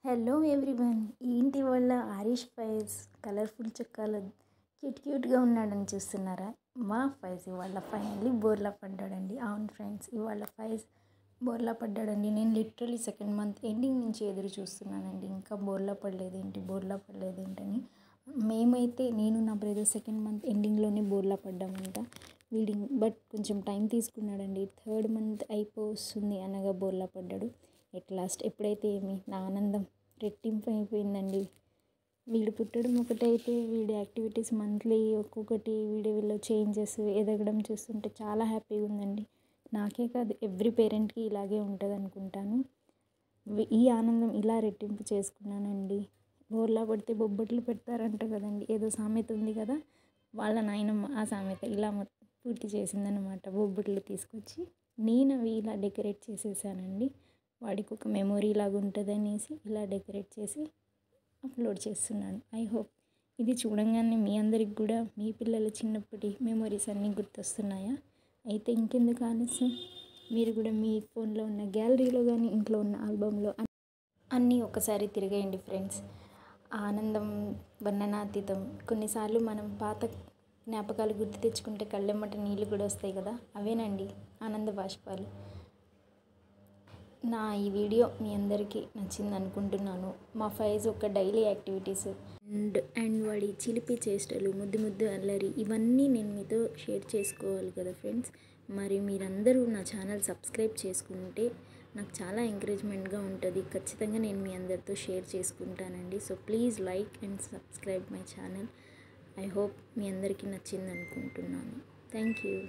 Hello everyone, ఏంటి వాళ్ళ Irish Faiz colourful చొక్కాలు క్యూట్గా ఉన్నాడని చూస్తున్నారా? మా ఫైజ్ ఇవాళ ఫైనల్లీ బోర్లా పడ్డాడండి. అవును ఫ్రెండ్స్, ఇవాళ ఫైజ్ బోర్లా పడ్డాడండి. నేను లిటరలీ సెకండ్ మంత్ ఎండింగ్ నుంచి ఎదురు చూస్తున్నానండి. ఇంకా బోర్లా పడలేదేంటని. మేమైతే నేను నా బ్రదర్ సెకండ్ మంత్ ఎండింగ్లోనే బోర్లా పడ్డామంట. బట్ కొంచెం టైం తీసుకున్నాడండి. థర్డ్ మంత్ అయిపోతుంది అనగా బోర్లా పడ్డాడు. ఎట్ లాస్ట్ ఎప్పుడైతే నా ఆనందం రెట్టింపు అయిపోయిందండి. వీడు పుట్టడం ఒకటైతే వీడి యాక్టివిటీస్ మంత్లీ ఒక్కొక్కటి వీడియోలో చేంజెస్ ఎదగడం చూస్తుంటే చాలా హ్యాపీగా ఉందండి. నాకే కాదు, ఎవ్రీ పేరెంట్కి ఇలాగే ఉంటుంది అనుకుంటాను. ఈ ఆనందం ఇలా రెట్టింపు చేసుకున్నానండి. బోర్లా పడితే బొబ్బట్లు పెడతారంట కదండి, ఏదో సామెత ఉంది కదా. వాళ్ళ నాయనమ్మ ఆ సామెత ఇలా పూర్తి చేసిందనమాట. బొబ్బట్లు తీసుకొచ్చి నేను అవి ఇలా డెకరేట్ చేసేసానండి. వాడికి ఒక మెమొరీ లాగా ఉంటుంది అనేసి ఇలా డెకరేట్ చేసి అప్లోడ్ చేస్తున్నాను. ఐ హోప్ ఇది చూడంగానే మీ అందరికి కూడా మీ పిల్లల చిన్నప్పటి మెమొరీస్ అన్నీ గుర్తొస్తున్నాయా? అయితే ఇంకెందుకు ఆలస్యం, మీరు కూడా మీ ఫోన్లో ఉన్న గ్యాలరీలో కానీ ఇంట్లో ఉన్న ఆల్బంలో అన్నీ ఒకసారి తిరిగేయండి ఫ్రెండ్స్. ఆనందం వర్ణనాతీతం. కొన్నిసార్లు మనం పాత జ్ఞాపకాలు గుర్తు తెచ్చుకుంటే కళ్ళెమ్మట నీళ్ళు కూడా వస్తాయి కదా, అవేనండి ఆనంద బాష్పాలు. నా ఈ వీడియో మీ అందరికీ నచ్చింది అనుకుంటున్నాను. మా ఫైజ్ ఒక డైలీ యాక్టివిటీస్ అండ్ వాడి చిలిపి చేష్టలు, ముద్దు అల్లరి, ఇవన్నీ నేను మీతో షేర్ చేసుకోవాలి కదా ఫ్రెండ్స్. మరి మీరందరూ నా ఛానల్ సబ్స్క్రైబ్ చేసుకుంటే నాకు చాలా ఎంకరేజ్మెంట్గా ఉంటుంది. ఖచ్చితంగా నేను మీ అందరితో షేర్ చేసుకుంటానండి. So please like and subscribe my channel. I hope మీ అందరికీ నచ్చింది అనుకుంటున్నాను. Thank you.